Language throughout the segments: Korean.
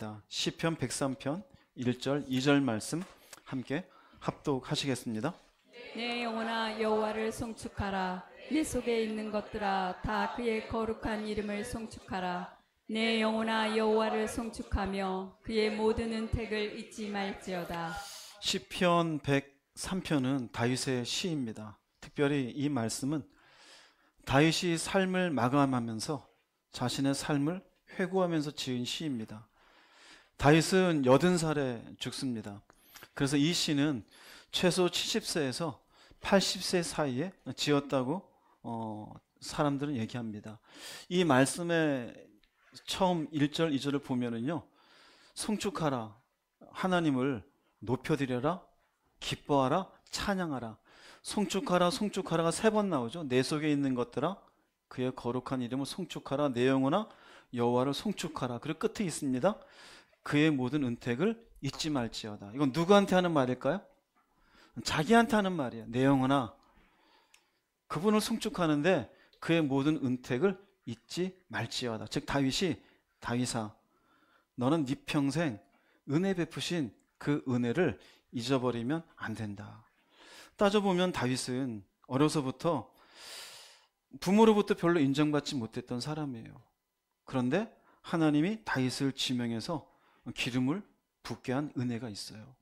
읽겠습니다. 시편 103편 1절 2절 말씀 함께 합독하시겠습니다. 내 영혼아 여호와를 송축하라. 내 속에 있는 것들아 다 그의 거룩한 이름을 송축하라. 내 영혼아 여호와를 송축하며 그의 모든 은택을 잊지 말지어다. 시편 103편은 다윗의 시입니다. 특별히 이 말씀은 다윗이 삶을 마감하면서 자신의 삶을 회고하면서 지은 시입니다. 다윗은 80살에 죽습니다. 그래서 이 시는 최소 70세에서 80세 사이에 지었다고 사람들은 얘기합니다. 이 말씀의 처음 1절, 2절을 보면은요, 송축하라, 하나님을 높여드려라, 기뻐하라, 찬양하라. 송축하라, 송축하라가 3번 나오죠. 내 속에 있는 것들아 그의 거룩한 이름을 송축하라. 내 영혼아 여호와를 송축하라. 그리고 끝에 있습니다. 그의 모든 은택을 잊지 말지어다. 이건 누구한테 하는 말일까요? 자기한테 하는 말이에요. 내 영혼아, 그분을 송축하는데 그의 모든 은택을 잊지 말지어다. 즉 다윗아, 너는 네 평생 은혜 베푸신 그 은혜를 잊어버리면 안 된다. 따져보면 다윗은 어려서부터 부모로부터 별로 인정받지 못했던 사람이에요. 그런데 하나님이 다윗을 지명해서 기름을 붓게 한 은혜가 있어요.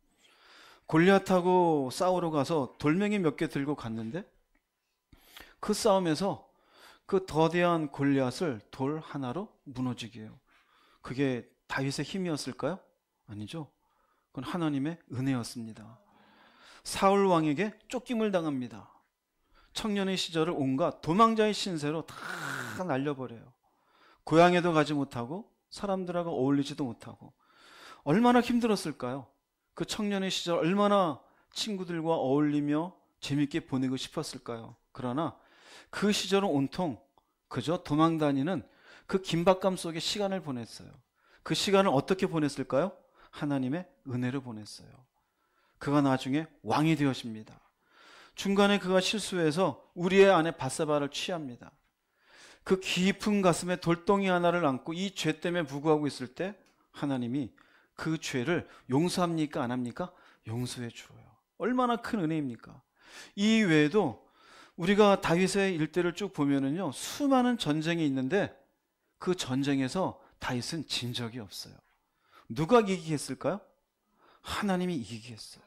골리앗하고 싸우러 가서 돌멩이 몇 개 들고 갔는데 그 싸움에서 그 거대한 골리앗을 돌 하나로 무너지게 해요. 그게 다윗의 힘이었을까요? 아니죠. 그건 하나님의 은혜였습니다. 사울 왕에게 쫓김을 당합니다. 청년의 시절을 온갖 도망자의 신세로 다 날려버려요. 고향에도 가지 못하고 사람들하고 어울리지도 못하고 얼마나 힘들었을까요? 그 청년의 시절 얼마나 친구들과 어울리며 재밌게 보내고 싶었을까요? 그러나 그 시절은 온통 그저 도망다니는 그 긴박감 속에 시간을 보냈어요. 그 시간을 어떻게 보냈을까요? 하나님의 은혜로 보냈어요. 그가 나중에 왕이 되어집니다. 중간에 그가 실수해서 우리의 아내 밧세바를 취합니다. 그 깊은 가슴에 돌덩이 하나를 안고 이 죄 때문에 부구하고 있을 때 하나님이 그 죄를 용서합니까? 안 합니까? 용서해 주어요. 얼마나 큰 은혜입니까? 이 외에도 우리가 다윗의 일대를 쭉 보면은요, 수많은 전쟁이 있는데 그 전쟁에서 다윗은 진 적이 없어요. 누가 이기게 했을까요? 하나님이 이기게 했어요.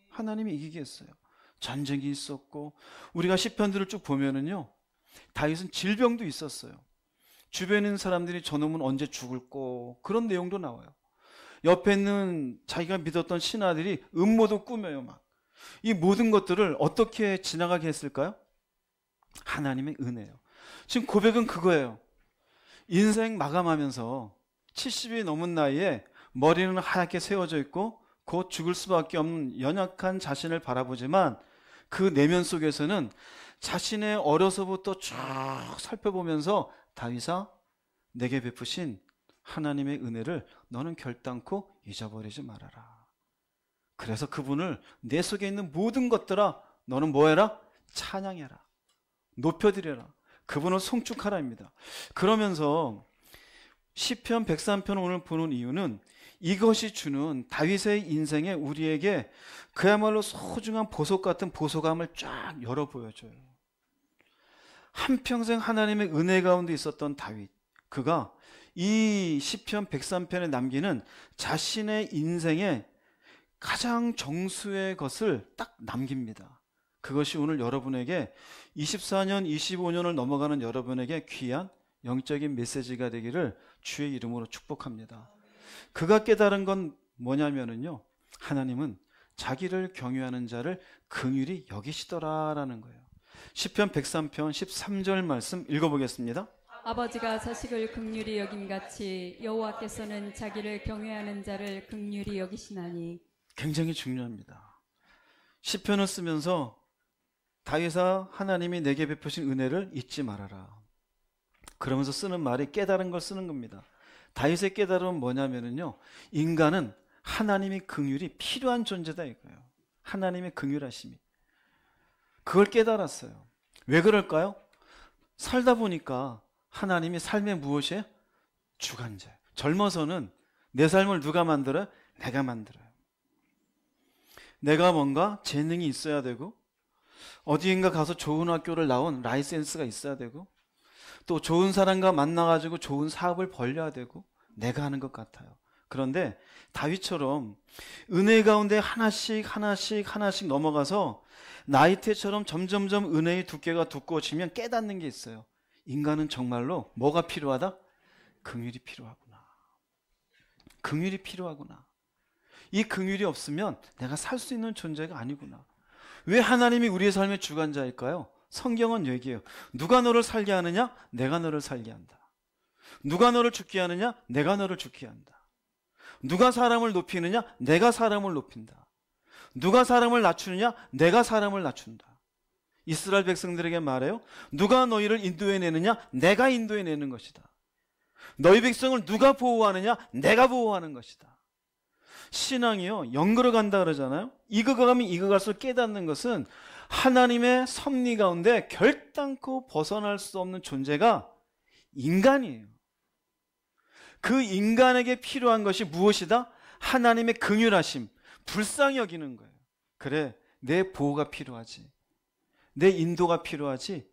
하나님이 이기게 했어요. 전쟁이 있었고, 우리가 시편들을 쭉 보면은요, 다윗은 질병도 있었어요. 주변에 있는 사람들이 저놈은 언제 죽을꼬, 그런 내용도 나와요. 옆에 있는 자기가 믿었던 신하들이 음모도 꾸며요. 막 이 모든 것들을 어떻게 지나가게 했을까요? 하나님의 은혜예요. 지금 고백은 그거예요. 인생 마감하면서 70이 넘은 나이에 머리는 하얗게 세워져 있고 곧 죽을 수밖에 없는 연약한 자신을 바라보지만 그 내면 속에서는 자신의 어려서부터 쭉 살펴보면서 다윗아, 내게 베푸신 하나님의 은혜를 너는 결단코 잊어버리지 말아라. 그래서 그분을 내 속에 있는 모든 것들아 너는 뭐해라? 찬양해라. 높여드려라. 그분을 송축하라입니다. 그러면서 시편 103편 오늘 보는 이유는 이것이 주는 다윗의 인생에 우리에게 그야말로 소중한 보석 같은 보석함을 쫙 열어 보여줘요. 한평생 하나님의 은혜 가운데 있었던 다윗, 그가 이 시편 103편에 남기는 자신의 인생의 가장 정수의 것을 딱 남깁니다. 그것이 오늘 여러분에게 24년, 25년을 넘어가는 여러분에게 귀한 영적인 메시지가 되기를 주의 이름으로 축복합니다. 그가 깨달은 건 뭐냐면요, 하나님은 자기를 경외하는 자를 긍휼히 여기시더라라는 거예요. 시편 103편 13절 말씀 읽어보겠습니다. 아버지가 자식을 긍휼히 여김같이 여호와께서는 자기를 경외하는 자를 긍휼히 여기시나니. 굉장히 중요합니다. 시편을 쓰면서 다윗아, 하나님이 내게 베푸신 은혜를 잊지 말아라. 그러면서 쓰는 말이 깨달은 걸 쓰는 겁니다. 다윗의 깨달음은 뭐냐면요, 인간은 하나님의 긍휼이 필요한 존재다 이거예요. 하나님의 긍휼하심이. 그걸 깨달았어요. 왜 그럴까요? 살다 보니까 하나님이 삶의 무엇이에요? 주관자예요. 젊어서는 내 삶을 누가 만들어요? 내가 만들어요. 내가 뭔가 재능이 있어야 되고, 어디인가 가서 좋은 학교를 나온 라이센스가 있어야 되고, 또 좋은 사람과 만나가지고 좋은 사업을 벌려야 되고, 내가 하는 것 같아요. 그런데 다윗처럼 은혜 가운데 하나씩 넘어가서 나이테처럼 점점점 은혜의 두께가 두꺼워지면 깨닫는 게 있어요. 인간은 정말로 뭐가 필요하다? 긍휼이 필요하구나. 긍휼이 필요하구나. 이 긍휼이 없으면 내가 살 수 있는 존재가 아니구나. 왜 하나님이 우리의 삶의 주관자일까요? 성경은 얘기해요. 누가 너를 살게 하느냐? 내가 너를 살게 한다. 누가 너를 죽게 하느냐? 내가 너를 죽게 한다. 누가 사람을 높이느냐? 내가 사람을 높인다. 누가 사람을 낮추느냐? 내가 사람을 낮춘다. 이스라엘 백성들에게 말해요. 누가 너희를 인도해내느냐? 내가 인도해내는 것이다. 너희 백성을 누가 보호하느냐? 내가 보호하는 것이다. 신앙이요, 연결어 간다 그러잖아요. 익어가면 익어갈수록 깨닫는 것은 하나님의 섭리 가운데 결단코 벗어날 수 없는 존재가 인간이에요. 그 인간에게 필요한 것이 무엇이다? 하나님의 긍휼하심, 불쌍히 여기는 거예요. 그래, 내 보호가 필요하지. 내 인도가 필요하지.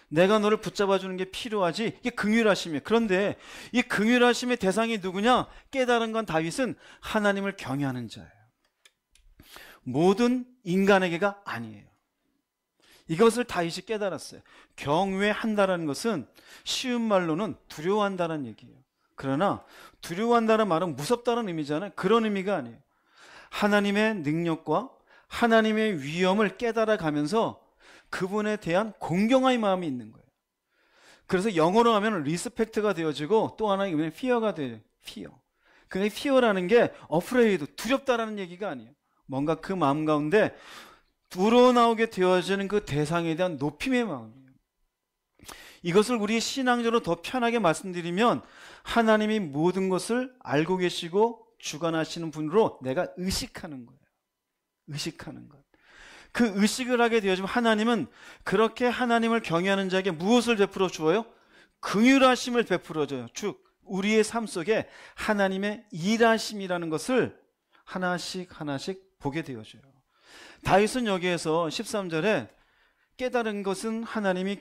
내가 너를 붙잡아주는 게 필요하지. 이게 긍휼하심이에요. 그런데 이 긍휼하심의 대상이 누구냐? 깨달은 건 다윗은 하나님을 경외하는 자예요. 모든 인간에게가 아니에요. 이것을 다윗이 깨달았어요. 경외한다라는 것은 쉬운 말로는 두려워한다는 얘기예요. 그러나 두려워한다는 말은 무섭다는 의미잖아요. 그런 의미가 아니에요. 하나님의 능력과 하나님의 위엄을 깨달아가면서 그분에 대한 공경의 마음이 있는 거예요. 그래서 영어로 하면 리스펙트가 되어지고 또 하나의 의미는 fear가 돼요. fear. 그러니까 fear라는 게 afraid, 두렵다라는 얘기가 아니에요. 뭔가 그 마음 가운데 우러나오게 되어지는 그 대상에 대한 높임의 마음이에요. 이것을 우리 신앙적으로 더 편하게 말씀드리면 하나님이 모든 것을 알고 계시고 주관하시는 분으로 내가 의식하는 거예요. 의식하는 것. 그 의식을 하게 되어지면 하나님은 그렇게 하나님을 경외하는 자에게 무엇을 베풀어 주어요? 긍휼하심을 베풀어 줘요. 즉 우리의 삶 속에 하나님의 일하심이라는 것을 하나씩 보게 되어져요. 다윗은 여기에서 13절에 깨달은 것은 하나님을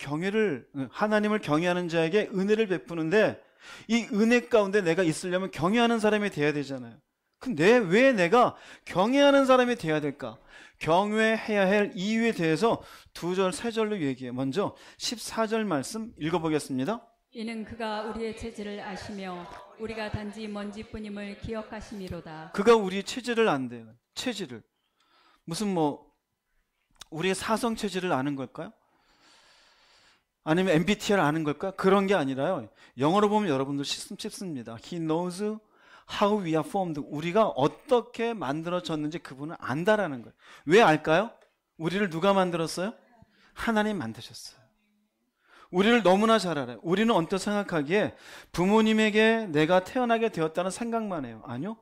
경외하는 자에게 은혜를 베푸는데 이 은혜 가운데 내가 있으려면 경외하는 사람이 돼야 되잖아요. 근데 왜 내가 경외하는 사람이 돼야 될까? 경외해야 할 이유에 대해서 2절, 3절로 얘기해요. 먼저 14절 말씀 읽어보겠습니다. 이는 그가 우리의 체질을 아시며 우리가 단지 먼지뿐임을 기억하심이로다. 그가 우리의 체질을 안대요. 체질을. 무슨 우리의 사성 체질을 아는 걸까요? 아니면 MBTI를 아는 걸까요? 그런 게 아니라요. 영어로 보면 여러분들 쉽습니다. He knows how we are formed. 우리가 어떻게 만들어졌는지 그분은 안다라는 거예요. 왜 알까요? 우리를 누가 만들었어요? 하나님 만드셨어요. 우리를 너무나 잘 알아요. 우리는 언뜻 생각하기에 부모님에게 내가 태어나게 되었다는 생각만 해요. 아니요.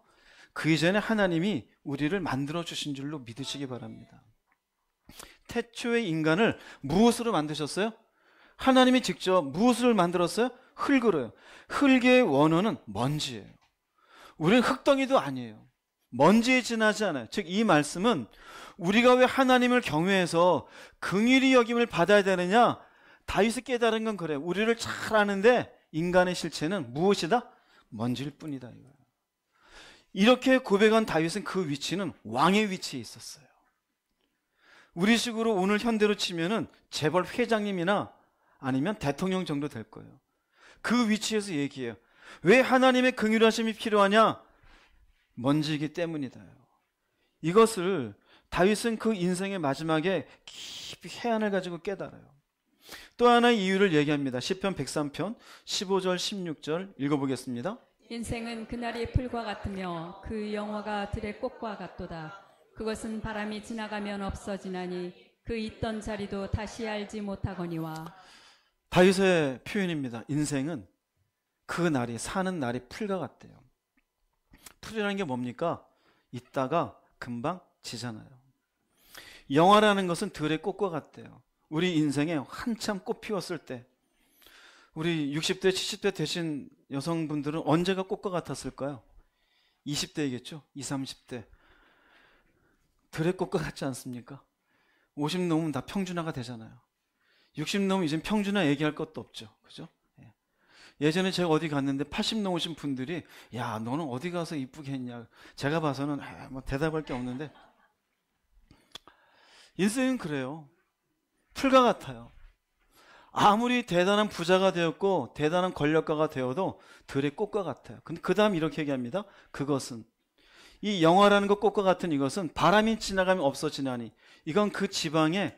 그 이전에 하나님이 우리를 만들어 주신 줄로 믿으시기 바랍니다. 태초의 인간을 무엇으로 만드셨어요? 하나님이 직접 무엇을 만들었어요? 흙으로요. 흙의 원어는 먼지예요. 우리는 흙덩이도 아니에요. 먼지에 지나지 않아요. 즉 이 말씀은 우리가 왜 하나님을 경외해서 긍휼히 여김을 받아야 되느냐? 다윗이 깨달은 건 그래요. 우리를 잘 아는데 인간의 실체는 무엇이다? 먼지일 뿐이다 이거예요. 이렇게 고백한 다윗은 그 위치는 왕의 위치에 있었어요. 우리식으로 오늘 현대로 치면은 재벌 회장님이나 아니면 대통령 정도 될 거예요. 그 위치에서 얘기해요. 왜 하나님의 긍휼하심이 필요하냐? 먼지이기 때문이다. 이것을 다윗은 그 인생의 마지막에 깊이 해안을 가지고 깨달아요. 또 하나의 이유를 얘기합니다. 시편 103편 15절 16절 읽어보겠습니다. 인생은 그날의 풀과 같으며 그 영화가 들의 꽃과 같도다. 그것은 바람이 지나가면 없어지나니 그 있던 자리도 다시 알지 못하거니와. 다윗의 표현입니다. 인생은 그 날이 사는 날이 풀과 같대요. 풀이라는 게 뭡니까? 있다가 금방 지잖아요. 영화라는 것은 들의 꽃과 같대요. 우리 인생에 한참 꽃 피웠을 때 우리 60대 70대 되신 여성분들은 언제가 꽃과 같았을까요? 20대이겠죠? 20, 30대. 들의 꽃과 같지 않습니까? 50 넘으면 다 평준화가 되잖아요. 60 넘으면 이제 평준화 얘기할 것도 없죠. 그죠? 예전에 제가 어디 갔는데 80 넘으신 분들이 야, 너는 어디 가서 이쁘게 했냐. 제가 봐서는 뭐 대답할 게 없는데 인생은 그래요. 풀과 같아요. 아무리 대단한 부자가 되었고 대단한 권력가가 되어도 들의 꽃과 같아요. 근데 그 다음 이렇게 얘기합니다. 그것은 이 영화라는 것 꽃과 같은 이것은 바람이 지나가면 없어지나니 이건 그 지방에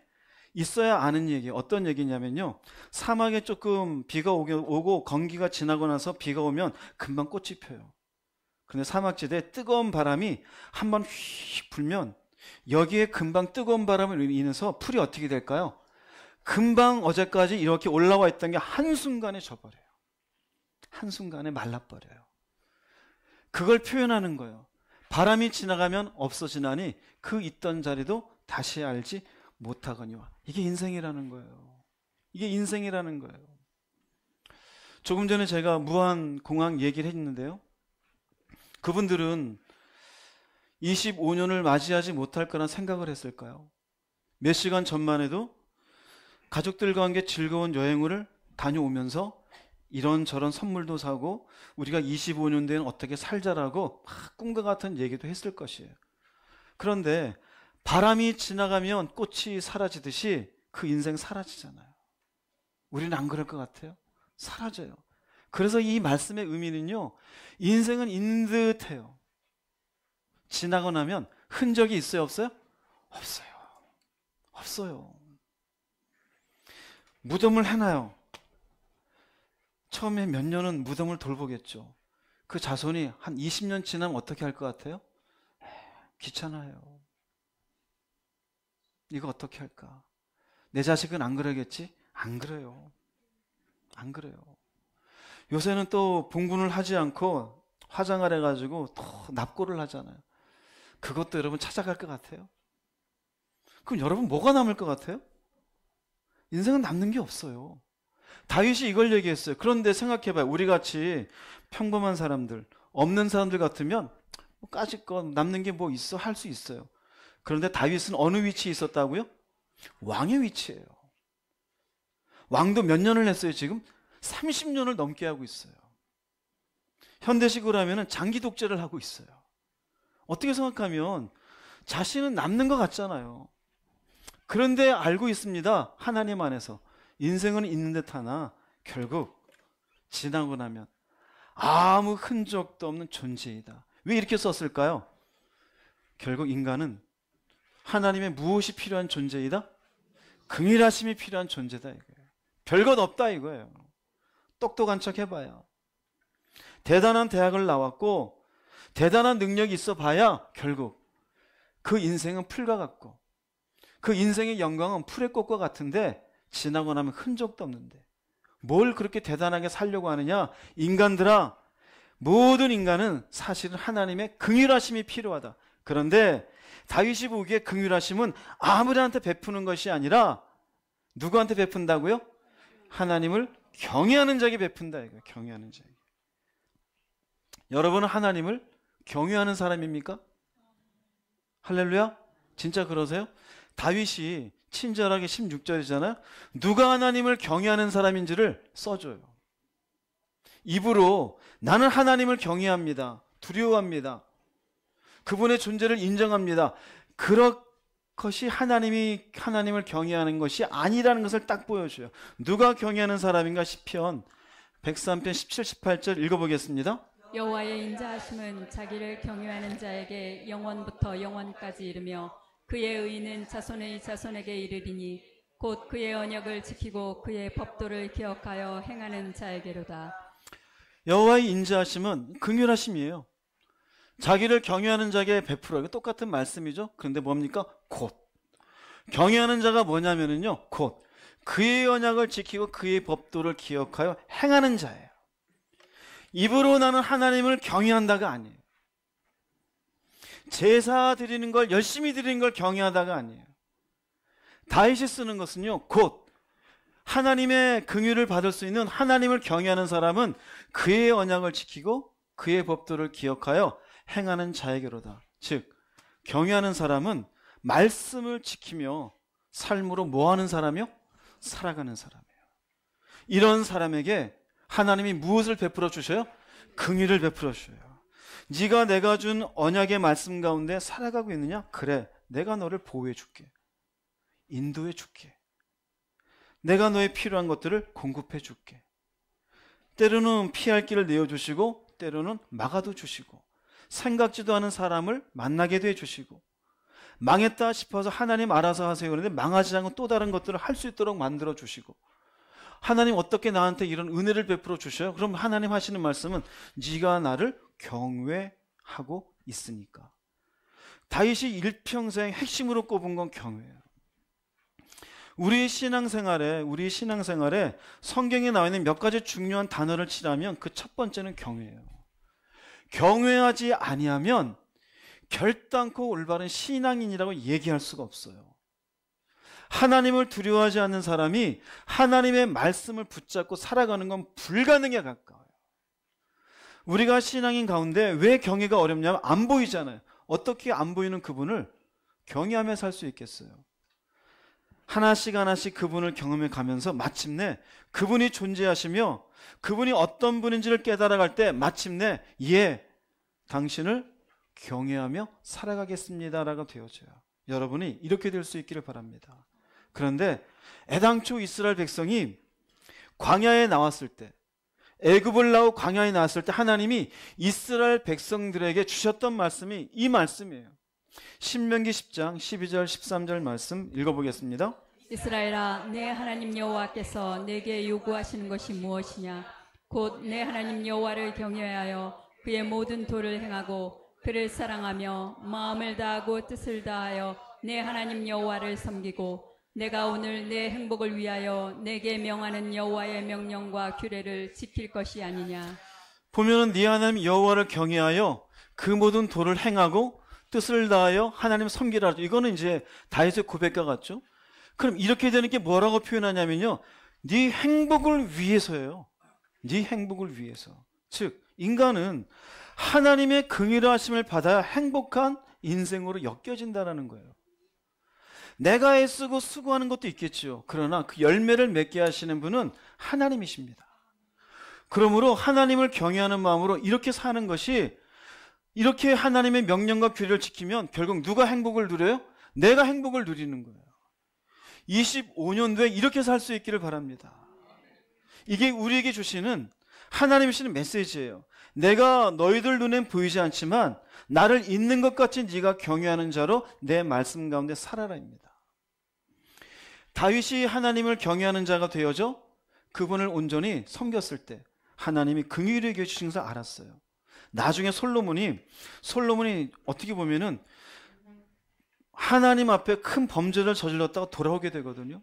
있어야 아는 얘기예요. 어떤 얘기냐면요. 사막에 조금 비가 오고 건기가 지나고 나서 비가 오면 금방 꽃이 펴요. 근데 사막지대에 뜨거운 바람이 한번 휙 불면 여기에 금방 뜨거운 바람을 인해서 풀이 어떻게 될까요? 금방 어제까지 이렇게 올라와 있던 게 한순간에 져버려요. 한순간에 말라버려요. 그걸 표현하는 거예요. 바람이 지나가면 없어지나니 그 있던 자리도 다시 알지 못하거니와. 이게 인생이라는 거예요. 이게 인생이라는 거예요. 조금 전에 제가 무한공항 얘기를 했는데요. 그분들은 25년을 맞이하지 못할 거란 생각을 했을까요? 몇 시간 전만 해도 가족들과 함께 즐거운 여행을 다녀오면서 이런저런 선물도 사고 우리가 25년 뒤에는 어떻게 살자라고 막 꿈과 같은 얘기도 했을 것이에요. 그런데 바람이 지나가면 꽃이 사라지듯이 그 인생 사라지잖아요. 우리는 안 그럴 것 같아요? 사라져요. 그래서 이 말씀의 의미는요, 인생은 있는 듯해요. 지나고 나면 흔적이 있어요, 없어요? 없어요. 없어요. 무덤을 해놔요. 처음에 몇 년은 무덤을 돌보겠죠. 그 자손이 한 20년 지나면 어떻게 할 것 같아요? 귀찮아요. 이거 어떻게 할까? 내 자식은 안 그러겠지? 안 그래요. 안 그래요. 요새는 또 봉군을 하지 않고 화장을 해가지고 또 납골을 하잖아요. 그것도 여러분 찾아갈 것 같아요? 그럼 여러분 뭐가 남을 것 같아요? 인생은 남는 게 없어요. 다윗이 이걸 얘기했어요. 그런데 생각해봐요. 우리같이 평범한 사람들, 없는 사람들 같으면 뭐 까짓것 남는 게 뭐 있어? 할 수 있어요. 그런데 다윗은 어느 위치에 있었다고요? 왕의 위치예요. 왕도 몇 년을 했어요, 지금? 30년을 넘게 하고 있어요. 현대식으로 하면 장기 독재를 하고 있어요. 어떻게 생각하면 자신은 남는 것 같잖아요. 그런데 알고 있습니다. 하나님 안에서. 인생은 있는 듯 하나 결국 지나고 나면 아무 흔적도 없는 존재이다. 왜 이렇게 썼을까요? 결국 인간은 하나님의 무엇이 필요한 존재이다? 긍휼하심이 필요한 존재다 이거예요. 별것 없다 이거예요. 똑똑한 척 해봐야. 대단한 대학을 나왔고 대단한 능력이 있어 봐야 결국 그 인생은 풀과 같고 그 인생의 영광은 풀의 꽃과 같은데 지나고 나면 흔적도 없는데 뭘 그렇게 대단하게 살려고 하느냐? 인간들아, 모든 인간은 사실은 하나님의 긍휼하심이 필요하다. 그런데 다윗이 보기에 긍휼하심은 아무한테 베푸는 것이 아니라 누구한테 베푼다고요? 하나님을 경외하는 자에게 베푼다 이거예요. 경외하는 자에게. 여러분은 하나님을 경외하는 사람입니까? 할렐루야? 진짜 그러세요? 다윗이 친절하게 16절이잖아요. 누가 하나님을 경외하는 사람인지를 써줘요. 입으로 나는 하나님을 경외합니다. 두려워합니다. 그분의 존재를 인정합니다. 그것이 하나님을 경외하는 것이 아니라는 것을 딱 보여줘요. 누가 경외하는 사람인가? 시편 103편 17, 18절 읽어보겠습니다. 여호와의 인자하심은 자기를 경외하는 자에게 영원부터 영원까지 이르며 그의 의는 자손의 자손에게 이르리니 곧 그의 언약을 지키고 그의 법도를 기억하여 행하는 자에게로다. 여호와의 인자하심은 긍휼하심이에요. 자기를 경외하는 자에게 베풀어. 이거 똑같은 말씀이죠. 그런데 뭡니까? 곧. 경외하는 자가 뭐냐면요. 곧 그의 언약을 지키고 그의 법도를 기억하여 행하는 자예요. 입으로 나는 하나님을 경외한다가 아니에요. 제사 드리는 걸 열심히 드리는 걸 경외하다가 아니에요. 다윗이 쓰는 것은요. 곧 하나님의 긍휼을 받을 수 있는 하나님을 경외하는 사람은 그의 언약을 지키고 그의 법도를 기억하여 행하는 자에게로다. 즉 경외하는 사람은 말씀을 지키며 삶으로 뭐하는 사람이요? 살아가는 사람이에요. 이런 사람에게 하나님이 무엇을 베풀어 주셔요? 긍휼을 베풀어 주셔요. 네가 내가 준 언약의 말씀 가운데 살아가고 있느냐? 그래, 내가 너를 보호해 줄게. 인도해 줄게. 내가 너의 필요한 것들을 공급해 줄게. 때로는 피할 길을 내어주시고 때로는 막아도 주시고 생각지도 않은 사람을 만나게도 해주시고 망했다 싶어서 하나님 알아서 하세요 그런데 망하지 않고 또 다른 것들을 할 수 있도록 만들어 주시고 하나님 어떻게 나한테 이런 은혜를 베풀어 주셔요? 그럼 하나님 하시는 말씀은 네가 나를 경외하고 있으니까. 다윗이 일평생 핵심으로 꼽은 건 경외예요. 우리 신앙생활에 성경에 나와 있는 몇 가지 중요한 단어를 치라면 그 첫 번째는 경외예요. 경외하지 아니하면 결단코 올바른 신앙인이라고 얘기할 수가 없어요. 하나님을 두려워하지 않는 사람이 하나님의 말씀을 붙잡고 살아가는 건 불가능에 가까워요. 우리가 신앙인 가운데 왜 경외가 어렵냐면 안 보이잖아요. 어떻게 안 보이는 그분을 경외하며 살 수 있겠어요? 하나씩 하나씩 그분을 경험해 가면서 마침내 그분이 존재하시며 그분이 어떤 분인지를 깨달아갈 때 마침내 예, 당신을 경외하며 살아가겠습니다라고 되어져요. 여러분이 이렇게 될 수 있기를 바랍니다. 그런데 애당초 이스라엘 백성이 광야에 나왔을 때, 애굽을 나오고 광야에 나왔을 때 하나님이 이스라엘 백성들에게 주셨던 말씀이 이 말씀이에요. 신명기 10장 12절 13절 말씀 읽어보겠습니다. 이스라엘아, 내 하나님 여호와께서 내게 요구하시는 것이 무엇이냐? 곧 내 하나님 여호와를 경외하여 그의 모든 도를 행하고 그를 사랑하며 마음을 다하고 뜻을 다하여 내 하나님 여호와를 섬기고 내가 오늘 내 행복을 위하여 내게 명하는 여호와의 명령과 규례를 지킬 것이 아니냐. 보면은 네 하나님 여호와를 경외하여 그 모든 도를 행하고 뜻을 다하여 하나님 섬기라. 이거는 이제 다윗의 고백과 같죠. 그럼 이렇게 되는 게 뭐라고 표현하냐면요, 네 행복을 위해서예요. 네 행복을 위해서. 즉 인간은 하나님의 긍휼하심을 받아야 행복한 인생으로 엮여진다는 거예요. 내가 애쓰고 수고하는 것도 있겠지요. 그러나 그 열매를 맺게 하시는 분은 하나님이십니다. 그러므로 하나님을 경외하는 마음으로 이렇게 사는 것이, 이렇게 하나님의 명령과 규례를 지키면 결국 누가 행복을 누려요? 내가 행복을 누리는 거예요. 25년도에 이렇게 살 수 있기를 바랍니다. 이게 우리에게 주시는 하나님이 주시는 메시지예요. 내가 너희들 눈엔 보이지 않지만 나를 있는 것 같이 네가 경외하는 자로 내 말씀 가운데 살아라입니다. 다윗이 하나님을 경외하는 자가 되어져 그분을 온전히 섬겼을 때 하나님이 긍휼히 여겨 주신 것을 알았어요. 나중에 솔로몬이 어떻게 보면은 하나님 앞에 큰 범죄를 저질렀다가 돌아오게 되거든요.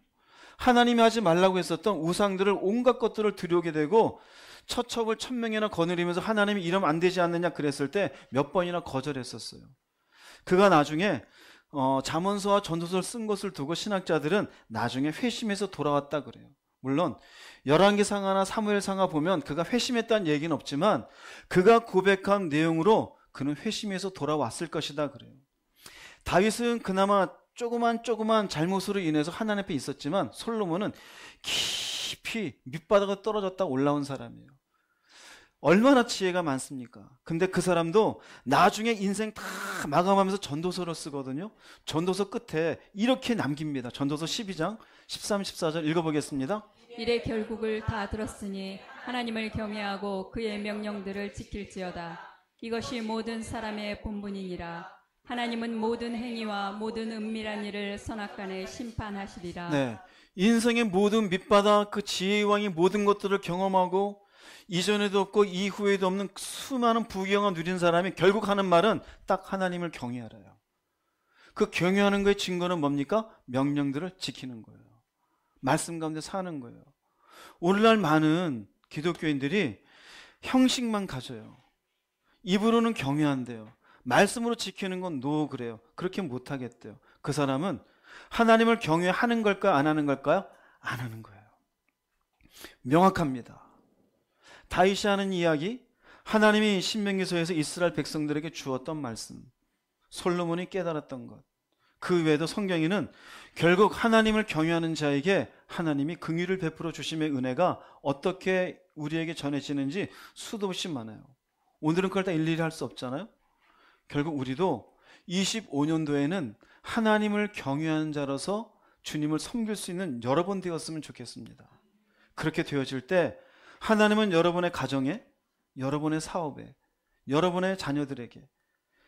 하나님이 하지 말라고 했었던 우상들을, 온갖 것들을 들여오게 되고 처첩을 1000명이나 거느리면서 하나님이 이러면 안 되지 않느냐 그랬을 때 몇 번이나 거절했었어요. 그가 나중에 잠언서와 전도서를 쓴 것을 두고 신학자들은 나중에 회심해서 돌아왔다 그래요. 물론 열왕기상하나 사무엘상하 보면 그가 회심했다는 얘기는 없지만 그가 고백한 내용으로 그는 회심해서 돌아왔을 것이다 그래요. 다윗은 그나마 조그만 잘못으로 인해서 하나님 앞에 있었지만 솔로몬은 깊이 밑바닥에 떨어졌다 올라온 사람이에요. 얼마나 지혜가 많습니까? 근데 그 사람도 나중에 인생 다 마감하면서 전도서를 쓰거든요. 전도서 끝에 이렇게 남깁니다. 전도서 12장 13, 14절 읽어보겠습니다. 이래 결국을 다 들었으니 하나님을 경외하고 그의 명령들을 지킬지어다. 이것이 모든 사람의 본분이니라. 하나님은 모든 행위와 모든 은밀한 일을 선악간에 심판하시리라. 네, 인생의 모든 밑바닥, 그 지혜의 왕이 모든 것들을 경험하고 이전에도 없고 이후에도 없는 수많은 부귀영화 누린 사람이 결국 하는 말은 딱 하나님을 경외하라요. 그 경외하는 거의 증거는 뭡니까? 명령들을 지키는 거예요. 말씀 가운데 사는 거예요. 오늘날 많은 기독교인들이 형식만 가져요. 입으로는 경외한대요. 말씀으로 지키는 건 노 그래요. 그렇게 못하겠대요. 그 사람은 하나님을 경외하는 걸까요? 안 하는 걸까요? 안 하는 거예요. 명확합니다. 다윗이 하는 이야기, 하나님이 신명기서에서 이스라엘 백성들에게 주었던 말씀, 솔로몬이 깨달았던 것, 그 외에도 성경에는 결국 하나님을 경외하는 자에게 하나님이 긍휼을 베풀어 주심의 은혜가 어떻게 우리에게 전해지는지 수도 없이 많아요. 오늘은 그걸 다 일일이 할 수 없잖아요. 결국 우리도 25년도에는 하나님을 경외하는 자로서 주님을 섬길 수 있는 여러분 되었으면 좋겠습니다. 그렇게 되어질 때 하나님은 여러분의 가정에, 여러분의 사업에, 여러분의 자녀들에게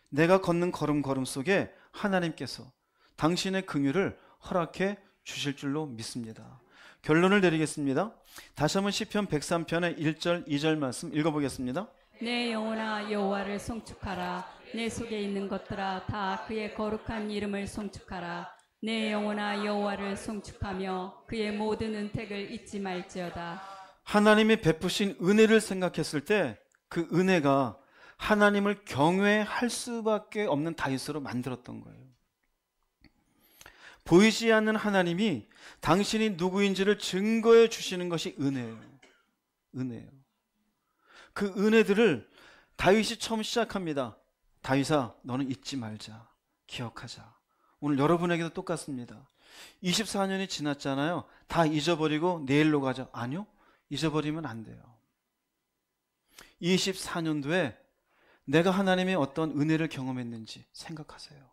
내가 걷는 걸음 속에 하나님께서 당신의 긍휼을 허락해 주실 줄로 믿습니다. 결론을 내리겠습니다. 다시 한번 시편 103편의 1절 2절 말씀 읽어보겠습니다. 내 영혼아 여호와를 송축하라. 내 속에 있는 것들아 다 그의 거룩한 이름을 송축하라. 내 영혼아 여호와를 송축하며 그의 모든 은택을 잊지 말지어다. 하나님이 베푸신 은혜를 생각했을 때 그 은혜가 하나님을 경외할 수밖에 없는 다윗으로 만들었던 거예요. 보이지 않는 하나님이 당신이 누구인지를 증거해 주시는 것이 은혜예요. 은혜예요. 그 은혜들을 다윗이 처음 시작합니다. 다윗아, 너는 잊지 말자. 기억하자. 오늘 여러분에게도 똑같습니다. 24년이 지났잖아요. 다 잊어버리고 내일로 가자. 아니요. 잊어버리면 안 돼요. 24년도에 내가 하나님의 어떤 은혜를 경험했는지 생각하세요.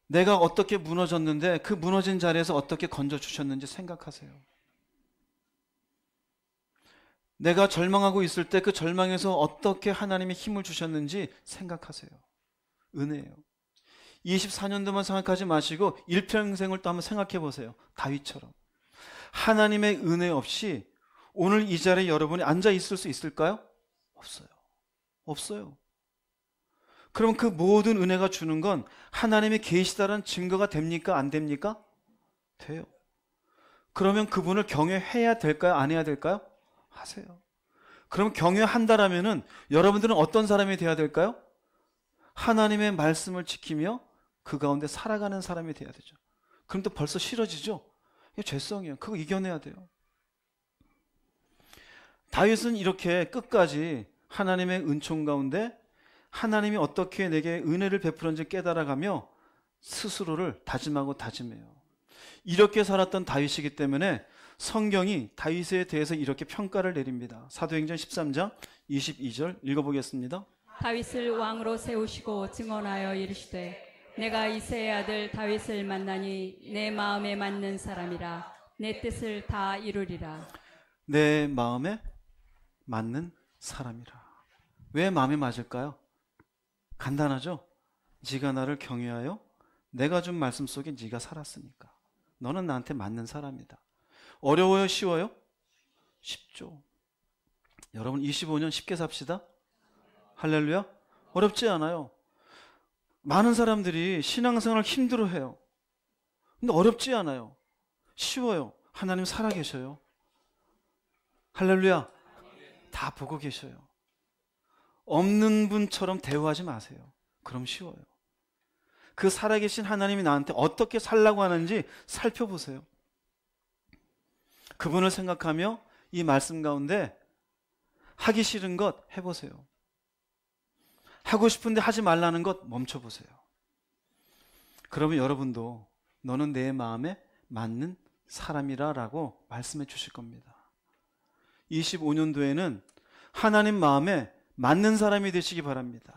내가 어떻게 무너졌는데 그 무너진 자리에서 어떻게 건져주셨는지 생각하세요. 내가 절망하고 있을 때 그 절망에서 어떻게 하나님이 힘을 주셨는지 생각하세요. 은혜예요. 24년도만 생각하지 마시고 일평생을 또 한번 생각해 보세요. 다윗처럼. 하나님의 은혜 없이 오늘 이 자리에 여러분이 앉아 있을 수 있을까요? 없어요. 없어요. 그럼 그 모든 은혜가 주는 건 하나님이 계시다는 증거가 됩니까? 안 됩니까? 돼요. 그러면 그분을 경외해야 될까요? 안 해야 될까요? 하세요. 그럼 경외한다라면은 여러분들은 어떤 사람이 돼야 될까요? 하나님의 말씀을 지키며 그 가운데 살아가는 사람이 돼야 되죠. 그럼 또 벌써 싫어지죠? 이게 죄성이에요. 그거 이겨내야 돼요. 다윗은 이렇게 끝까지 하나님의 은총 가운데 하나님이 어떻게 내게 은혜를 베풀었는지 깨달아가며 스스로를 다짐하고 다짐해요. 이렇게 살았던 다윗이기 때문에 성경이 다윗에 대해서 이렇게 평가를 내립니다. 사도행전 13장 22절 읽어보겠습니다. 다윗을 왕으로 세우시고 증언하여 이르시되 내가 이새의 아들 다윗을 만나니 내 마음에 맞는 사람이라. 내 뜻을 다 이루리라. 내 마음에 맞는 사람이라. 왜 마음에 맞을까요? 간단하죠? 네가 나를 경외하여 내가 준 말씀 속에 네가 살았으니까. 너는 나한테 맞는 사람이다. 어려워요? 쉬워요? 쉽죠. 여러분 25년 쉽게 삽시다. 할렐루야. 어렵지 않아요. 많은 사람들이 신앙생활을 힘들어해요. 근데 어렵지 않아요. 쉬워요. 하나님 살아계셔요. 할렐루야. 다 보고 계셔요. 없는 분처럼 대우하지 마세요. 그럼 쉬워요. 그 살아계신 하나님이 나한테 어떻게 살라고 하는지 살펴보세요. 그분을 생각하며 이 말씀 가운데 하기 싫은 것 해보세요. 하고 싶은데 하지 말라는 것 멈춰보세요. 그러면 여러분도 너는 내 마음에 맞는 사람이라 라고 말씀해 주실 겁니다. 25년도에는 하나님 마음에 맞는 사람이 되시기 바랍니다.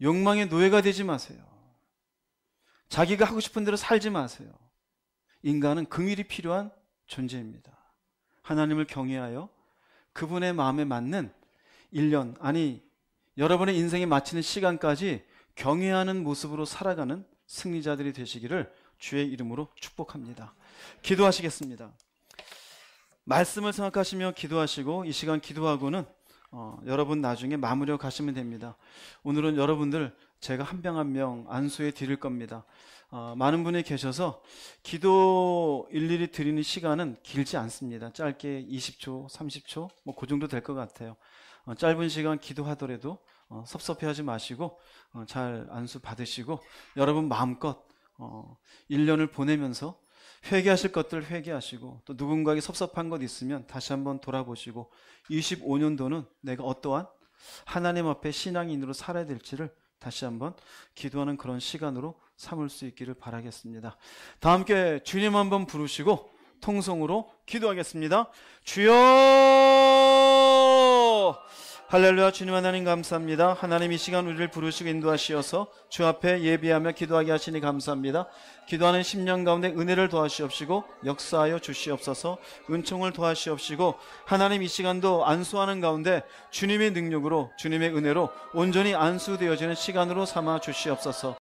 욕망의 노예가 되지 마세요. 자기가 하고 싶은 대로 살지 마세요. 인간은 긍휼이 필요한 존재입니다. 하나님을 경외하여 그분의 마음에 맞는 1년, 아니 여러분의 인생에 마치는 시간까지 경외하는 모습으로 살아가는 승리자들이 되시기를 주의 이름으로 축복합니다. 기도하시겠습니다. 말씀을 생각하시며 기도하시고 이 시간 기도하고는 여러분 나중에 마무리하고 가시면 됩니다. 오늘은 여러분들 제가 한 명 한 명 안수해 드릴 겁니다. 많은 분이 계셔서 기도 일일이 드리는 시간은 길지 않습니다. 짧게 20초, 30초 뭐 그 정도 될 것 같아요. 짧은 시간 기도하더라도 섭섭해하지 마시고 잘 안수 받으시고 여러분 마음껏 1년을 보내면서 회개하실 것들 회개하시고, 또 누군가에게 섭섭한 것 있으면 다시 한번 돌아보시고, 25년도는 내가 어떠한 하나님 앞에 신앙인으로 살아야 될지를 다시 한번 기도하는 그런 시간으로 삼을 수 있기를 바라겠습니다. 다 함께 주님 한번 부르시고 통성으로 기도하겠습니다. 주여! 할렐루야. 주님 하나님 감사합니다. 하나님 이 시간 우리를 부르시고 인도하시어서 주 앞에 예비하며 기도하게 하시니 감사합니다. 기도하는 10년 가운데 은혜를 더하시옵시고 역사하여 주시옵소서. 은총을 더하시옵시고 하나님 이 시간도 안수하는 가운데 주님의 능력으로, 주님의 은혜로 온전히 안수되어지는 시간으로 삼아 주시옵소서.